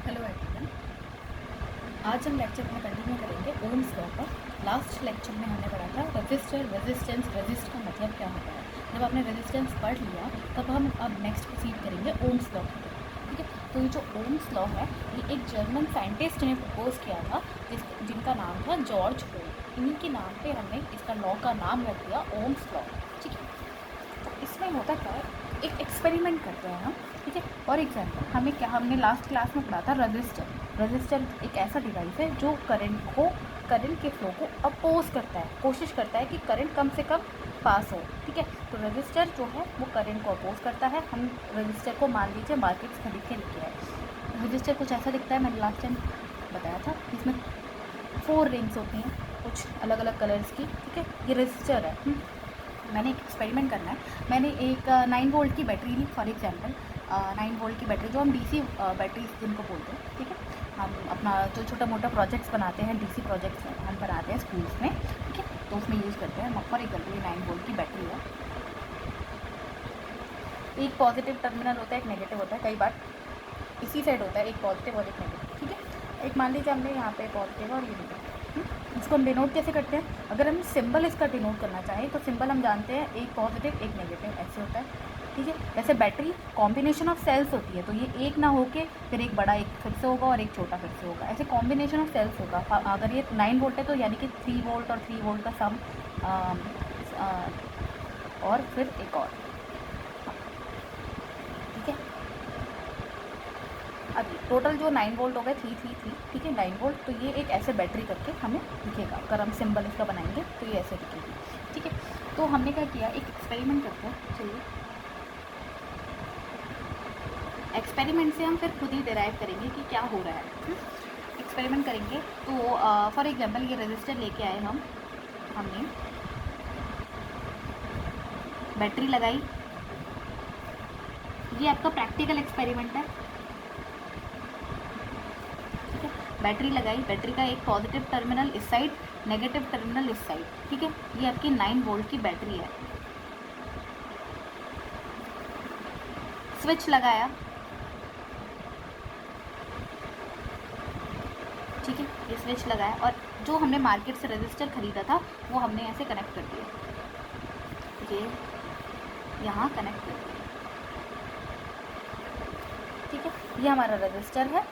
Hello everyone. आज हम lecture में कंटिन्यू करेंगे ओम्स लॉ पर। लास्ट लेक्चर में हमने पढ़ा था रजिस्टर, रेजिस्टेंस, रेजिस्ट का मतलब क्या होता है। जब आपने रेजिस्टेंस पढ़ लिया तब हम अब नेक्स्ट प्रोसीड करेंगे ओम्स लॉ की तरफ। ठीक है, तो ये जो ओम्स लॉ है ये एक जर्मन साइंटिस्ट ने प्रपोज किया था जिनका नाम था जॉर्ज ओम। इन्हीं के नाम पे हमने इसका लॉ का नाम रख दिया ओम्स लॉ। ठीक है, तो इसमें होता क्या है, एक एक्सपेरिमेंट करते हैं हम। ठीक है, फॉर एग्जाम्पल हमने लास्ट क्लास में पढ़ा था रजिस्टर। रजिस्टर एक ऐसा डिवाइस है जो करंट के फ्लो को अपोज करता है, कोशिश करता है कि करंट कम से कम पास हो। ठीक है, तो रजिस्टर जो है वो करंट को अपोज करता है। हम रजिस्टर को मान लीजिए मार्केट से खरीद के लेके आए। रजिस्टर कुछ ऐसा दिखता है, मैंने लास्ट टाइम बताया था। इसमें 4 रिंग्स होती हैं कुछ अलग अलग कलर्स की। ठीक है, ये रजिस्टर है। मैंने एक एक्सपेरिमेंट करना है। मैंने एक 9 वोल्ट की बैटरी ली, फॉर एग्जांपल 9 वोल्ट की बैटरी, जो हम डीसी बैटरीज जिनको बोलते हैं। ठीक है, हम अपना जो छोटा मोटा प्रोजेक्ट्स बनाते हैं, डीसी प्रोजेक्ट्स हम बनाते हैं स्कूल्स में। ठीक है, तो उसमें यूज़ करते हैं। फॉर एग्जाम्पल ये 9 वोल्ट की बैटरी है। एक पॉजिटिव टर्मिनल होता है, एक नेगेटिव होता है। कई बार इसी साइड होता है, एक पॉजिटिव और एक नेगेटिव। ठीक है, एक मान लीजिए हमने यहाँ पे पॉजिटिव और ये नेगेटिव। इसको हम डिनोट कैसे करते हैं? अगर हम सिंबल इसका डिनोट करना चाहें तो सिंबल हम जानते हैं, एक पॉजिटिव एक नेगेटिव ऐसे होता है। ठीक है, वैसे बैटरी कॉम्बिनेशन ऑफ सेल्स होती है, तो ये एक ना होके फिर एक बड़ा एक फिर से होगा और एक छोटा फिर से होगा, ऐसे कॉम्बिनेशन ऑफ सेल्स होगा। अगर ये 9 वोल्ट है तो यानी कि 3 वोल्ट और 3 वोल्ट का सम और फिर एक और। ठीक है, अभी टोटल जो 9 वोल्ट हो गए 333। ठीक है, 9 वोल्ट, तो ये एक ऐसे बैटरी करके हमें दिखेगा। अगर हम सिंबल इसका बनाएंगे तो ये ऐसे दिखेगी। ठीक है, तो हमने क्या किया, एक एक्सपेरिमेंट करते हैं। चलिए, एक्सपेरिमेंट से हम फिर खुद ही डिराइव करेंगे कि क्या हो रहा है। एक्सपेरिमेंट करेंगे तो फॉर एग्जांपल ये रजिस्टर लेके आए हमने बैटरी लगाई। ये आपका प्रैक्टिकल एक्सपेरिमेंट है। बैटरी लगाई, बैटरी का एक पॉजिटिव टर्मिनल इस साइड, नेगेटिव टर्मिनल इस साइड। ठीक है, ये आपकी 9 वोल्ट की बैटरी है। स्विच लगाया। ठीक है, ये स्विच लगाया और जो हमने मार्केट से रजिस्टर खरीदा था वो हमने ऐसे कनेक्ट कर दिया। ये यहाँ कनेक्ट कर दिया। ठीक है, ये हमारा रजिस्टर है।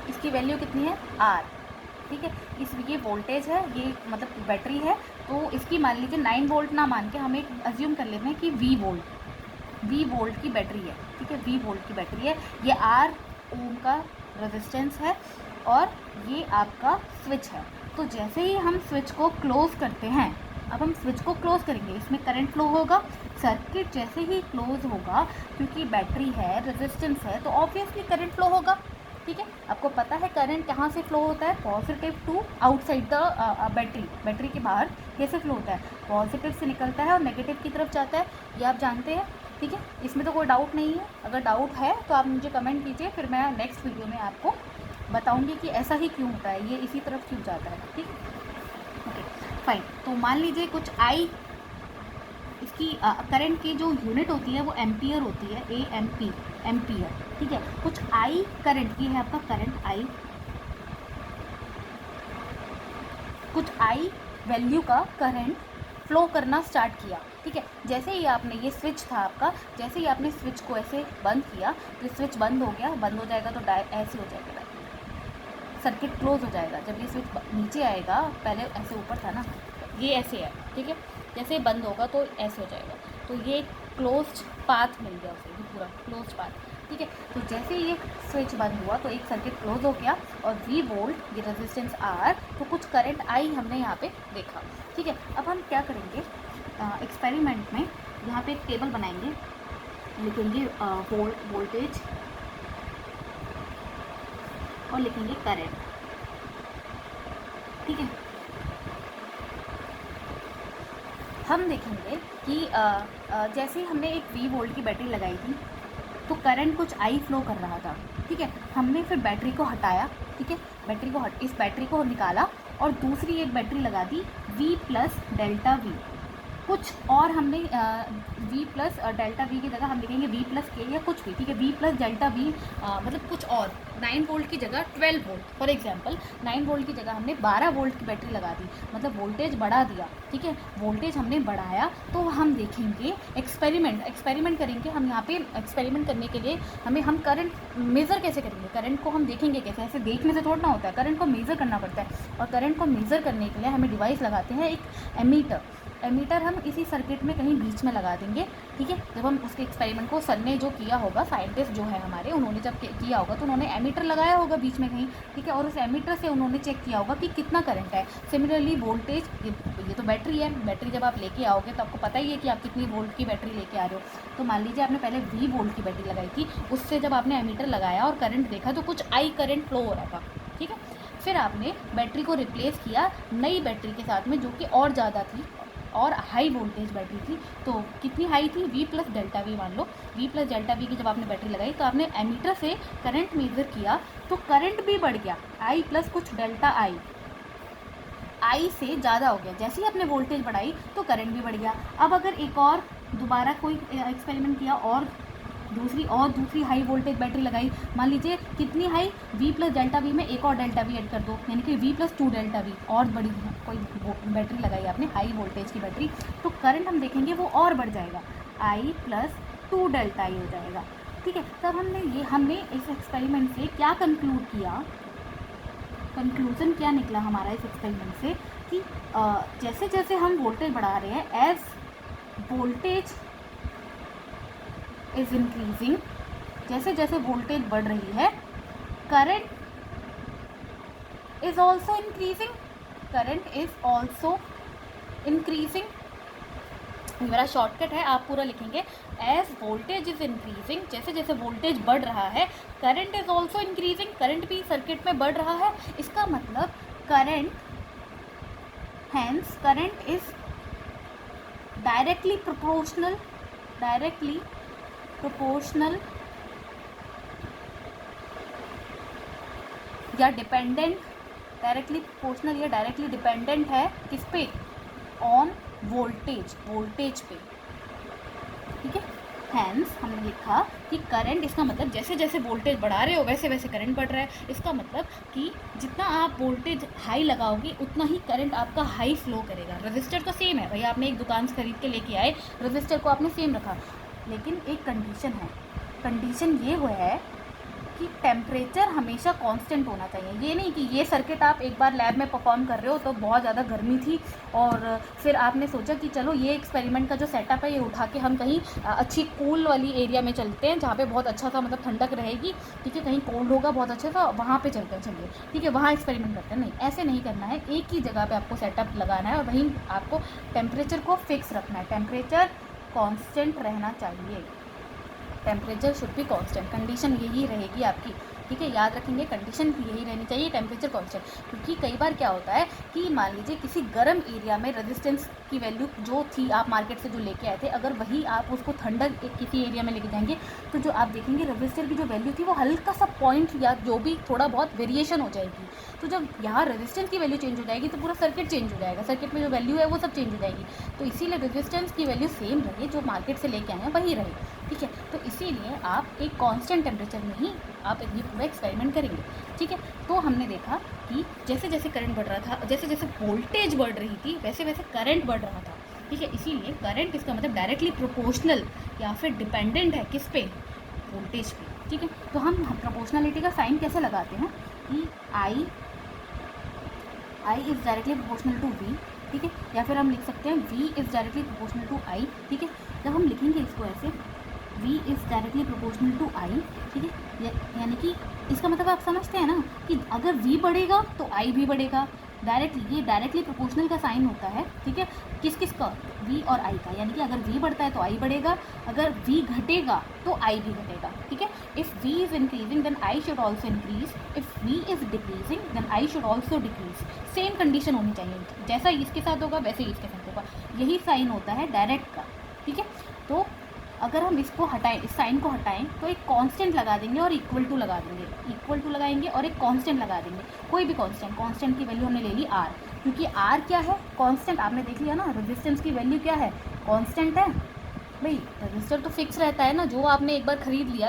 इसकी वैल्यू कितनी है? R। ठीक है, ये वोल्टेज है, ये मतलब बैटरी है, तो इसकी मान लीजिए 9 वोल्ट ना मान के हम एक अज्यूम कर लेते हैं कि V वोल्ट की बैटरी है। ठीक है, V वोल्ट की बैटरी है। ये R ओम का रेजिस्टेंस है और ये आपका स्विच है। तो जैसे ही हम स्विच को क्लोज करते हैं, अब हम स्विच को क्लोज करेंगे, इसमें करंट फ्लो होगा। सर्किट जैसे ही क्लोज होगा, क्योंकि बैटरी है, रेजिस्टेंस है, तो ऑब्वियसली करंट फ्लो होगा। ठीक है, आपको पता है करंट कहाँ से फ्लो होता है? Positive to outside the battery के बाहर कैसे फ्लो होता है? पॉजिटिव से निकलता है और नेगेटिव की तरफ जाता है, ये आप जानते हैं। ठीक है, इसमें तो कोई डाउट नहीं है। अगर डाउट है तो आप मुझे कमेंट कीजिए, फिर मैं नेक्स्ट वीडियो में आपको बताऊंगी कि ऐसा ही क्यों होता है, ये इसी तरफ क्यों जाता है। ठीक है, ओके फाइन। तो मान लीजिए कुछ आई, इसकी करंट की जो यूनिट होती है वो एम्पियर होती है, AMP एम्पियर। ठीक है, कुछ आई करंट की है, आपका करंट आई, कुछ आई वैल्यू का करंट फ्लो करना स्टार्ट किया। ठीक है, जैसे ही आपने, ये स्विच था आपका, जैसे ही आपने स्विच को ऐसे बंद किया तो स्विच बंद हो गया। बंद हो जाएगा तो ऐसे हो जाएगा, सर्किट क्लोज हो जाएगा। जब ये स्विच नीचे आएगा, पहले ऐसे ऊपर था ना, ये ऐसे है। ठीक है, जैसे बंद होगा तो ऐसे हो जाएगा, तो ये क्लोज्ड पाथ मिल गया उसे, ये पूरा क्लोज्ड पाथ। ठीक है, तो जैसे ये स्विच बंद हुआ तो एक सर्किट क्लोज हो गया और V वोल्ट, ये रेजिस्टेंस R, तो कुछ करंट आई हमने यहाँ पे देखा। ठीक है, अब हम क्या करेंगे, एक्सपेरिमेंट में यहाँ पे एक टेबल बनाएंगे, लिखेंगे वोल्टेज और लिखेंगे करंट। ठीक है, हम देखेंगे कि जैसे ही हमने एक V वोल्ट की बैटरी लगाई थी तो करंट कुछ आई फ्लो कर रहा था। ठीक है, हमने फिर बैटरी को हटाया। ठीक है, इस बैटरी को निकाला और दूसरी एक बैटरी लगा दी V प्लस डेल्टा V। कुछ और हमने v प्लस डेल्टा वी की जगह हम लिखेंगे v प्लस के या कुछ भी, ठीक है, v प्लस डेल्टा वी मतलब कुछ और 9 वोल्ट की जगह 12 वोल्ट, फॉर एग्जांपल 9 वोल्ट की जगह हमने 12 वोल्ट की बैटरी लगा दी, मतलब वोल्टेज बढ़ा दिया, ठीक है, वोल्टेज हमने बढ़ाया। तो हम देखेंगे एक्सपेरिमेंट करेंगे हम यहाँ पे। एक्सपेरिमेंट करने के लिए हम करंट मेज़र कैसे करेंगे, करंट को हम देखेंगे कैसे, ऐसे देखने से थोड़ा ना होता है, करंट को मेज़र करना पड़ता है। और करंट को मेज़र करने के लिए हमें डिवाइस लगाते हैं एक एमीटर हम इसी सर्किट में कहीं बीच में लगा देंगे, ठीक है। जब हम उसके एक्सपेरिमेंट को सर ने जो किया होगा, साइंटिस्ट जो है हमारे, उन्होंने जब किया होगा तो उन्होंने एमीटर लगाया होगा बीच में कहीं, ठीक है, और उस एमीटर से उन्होंने चेक किया होगा कि कितना करंट है। सिमिलरली वोल्टेज, ये तो बैटरी है, बैटरी जब आप लेके आओगे तो आपको पता ही है कि आप कितनी वोल्ट की बैटरी लेके आ रहे हो। तो मान लीजिए आपने पहले 20 वोल्ट की बैटरी लगाई थी, उससे जब आपने एमीटर लगाया और करंट देखा तो कुछ आई करंट फ्लो हो रहा था, ठीक है। फिर आपने बैटरी को रिप्लेस किया नई बैटरी के साथ में, जो कि और ज़्यादा थी और हाई वोल्टेज बैटरी थी। तो कितनी हाई थी, v प्लस डेल्टा वी, मान लो v प्लस डेल्टा वी की जब आपने बैटरी लगाई तो आपने एमीटर से करंट मेज़र किया तो करंट भी बढ़ गया, i प्लस कुछ डेल्टा आई से ज़्यादा हो गया। जैसे ही आपने वोल्टेज बढ़ाई तो करंट भी बढ़ गया। अब अगर एक और दोबारा कोई एक्सपेरिमेंट किया और दूसरी हाई वोल्टेज बैटरी लगाई, मान लीजिए कितनी high, v plus delta we में एक और डेल्टा वी ऐड कर दो, यानी कि v प्लस 2 डेल्टा वी, और बड़ी कोई बैटरी लगाई आपने हाई वोल्टेज की बैटरी, तो करंट हम देखेंगे वो और बढ़ जाएगा, i प्लस 2 डेल्टा आई हो जाएगा, ठीक है। तब हमने इस एक्सपेरिमेंट से क्या कंक्लूड किया, कंक्लूज़न क्या निकला हमारा इस एक्सपेरिमेंट से कि जैसे जैसे हम वोल्टेज बढ़ा रहे हैं, एज वोल्टेज इज इंक्रीजिंग, जैसे जैसे वोल्टेज बढ़ रही है, करंट इज ऑल्सो इंक्रीजिंग, मेरा शॉर्टकट है, आप पूरा लिखेंगे, एज वोल्टेज इज इंक्रीजिंग, जैसे जैसे वोल्टेज बढ़ रहा है, current is also increasing, current भी सर्किट में बढ़ रहा है। इसका मतलब करंट इज डायरेक्टली प्रोपोर्शनल या डिपेंडेंट, डायरेक्टली प्रोपोर्शनल या डायरेक्टली डिपेंडेंट है किस पे, ऑन वोल्टेज पे, ठीक है। हैंस हमने लिखा कि करंट, इसका मतलब जैसे जैसे वोल्टेज बढ़ा रहे हो वैसे वैसे करंट बढ़ रहा है। इसका मतलब कि जितना आप वोल्टेज हाई लगाओगे उतना ही करंट आपका हाई फ्लो करेगा। रजिस्टर तो सेम है, भैया आपने एक दुकान से खरीद के लेके आए, रजिस्टर को आपने सेम रखा, लेकिन एक कंडीशन है, कंडीशन ये हुआ है कि टेम्परेचर हमेशा कांस्टेंट होना चाहिए। ये नहीं कि ये सर्किट आप एक बार लैब में परफॉर्म कर रहे हो तो बहुत ज़्यादा गर्मी थी और फिर आपने सोचा कि चलो ये एक्सपेरिमेंट का जो सेटअप है ये उठा के हम कहीं अच्छी कूल वाली एरिया में चलते हैं जहाँ पे बहुत अच्छा सा मतलब ठंडक रहेगी, ठीक है, कहीं कोल्ड होगा बहुत अच्छा सा, वहाँ पे चलते हैं, चलिए ठीक है, वहाँ एक्सपेरिमेंट करते हैं। नहीं, ऐसे नहीं करना है, एक ही जगह पर आपको सेटअप लगाना है और वहीं आपको टेम्परेचर को फिक्स रखना है, टेम्परेचर कॉन्स्टेंट रहना चाहिए, temperature should be constant, condition यही रहेगी आपकी, ठीक है, याद रखेंगे कंडीशन यही रहनी चाहिए, टेम्परेचर कांस्टेंट। क्योंकि कई बार क्या होता है कि मान लीजिए किसी गर्म एरिया में रेजिस्टेंस की वैल्यू जो थी आप मार्केट से जो लेके आए थे, अगर वही आप उसको ठंडक किसी एरिया में लेके जाएंगे तो जो आप देखेंगे रजिस्टर की जो वैल्यू थी वो हल्का सा पॉइंट या जो भी थोड़ा बहुत वेरिएशन हो जाएगी। तो जब यहाँ रेजिस्टेंस की वैल्यू चेंज हो जाएगी तो पूरा सर्किट चेंज हो जाएगा, सर्किट में जो वैल्यू है वो सब चेंज हो जाएगी। तो इसीलिए रेजिस्टेंस की वैल्यू सेम रहे, जो मार्केट से लेके आए हैं वही रहे, ठीक है। तो इसीलिए आप एक कांस्टेंट टेम्परेचर में ही आप ये पूरा एक्सपेरिमेंट करेंगे, ठीक है। तो हमने देखा कि जैसे जैसे करंट बढ़ रहा था, जैसे जैसे वोल्टेज बढ़ रही थी वैसे वैसे करंट बढ़ रहा था, ठीक है। इसीलिए करंट इसका मतलब डायरेक्टली प्रोपोर्शनल या फिर डिपेंडेंट है किस पे, वोल्टेज पे, ठीक है। तो हम प्रोपोर्शनलिटी का साइन कैसे लगाते हैं कि I is directly proportional to V, ठीक है, या फिर हम लिख सकते हैं v is directly proportional to I, ठीक है। जब हम लिखेंगे इसको ऐसे v is directly proportional to I, ठीक है, यानी कि इसका मतलब आप समझते हैं ना कि अगर v बढ़ेगा तो i भी बढ़ेगा, ये डायरेक्टली प्रोपोर्शनल का साइन होता है, ठीक है, किस का, v और i का, यानी कि अगर v बढ़ता है तो i बढ़ेगा, अगर v घटेगा तो i भी घटेगा, ठीक है। If v is increasing then i should also increase, if v is decreasing then i should also decrease, same condition होनी चाहिए, जैसा इसके साथ होगा वैसे ही इसके साथ होगा, यही साइन होता है डायरेक्ट का, ठीक है। तो अगर हम इसको हटाएं, इस साइन को हटाएं तो एक कांस्टेंट लगा देंगे और इक्वल टू लगा देंगे, इक्वल टू लगाएंगे और एक कांस्टेंट लगा देंगे, कोई भी कांस्टेंट की वैल्यू हमने ले ली r, क्योंकि r क्या है, कांस्टेंट आपने देख लिया ना, रेजिस्टेंस की वैल्यू क्या है, कांस्टेंट है भाई। रजिस्टर तो फिक्स रहता है ना, जो आपने एक बार खरीद लिया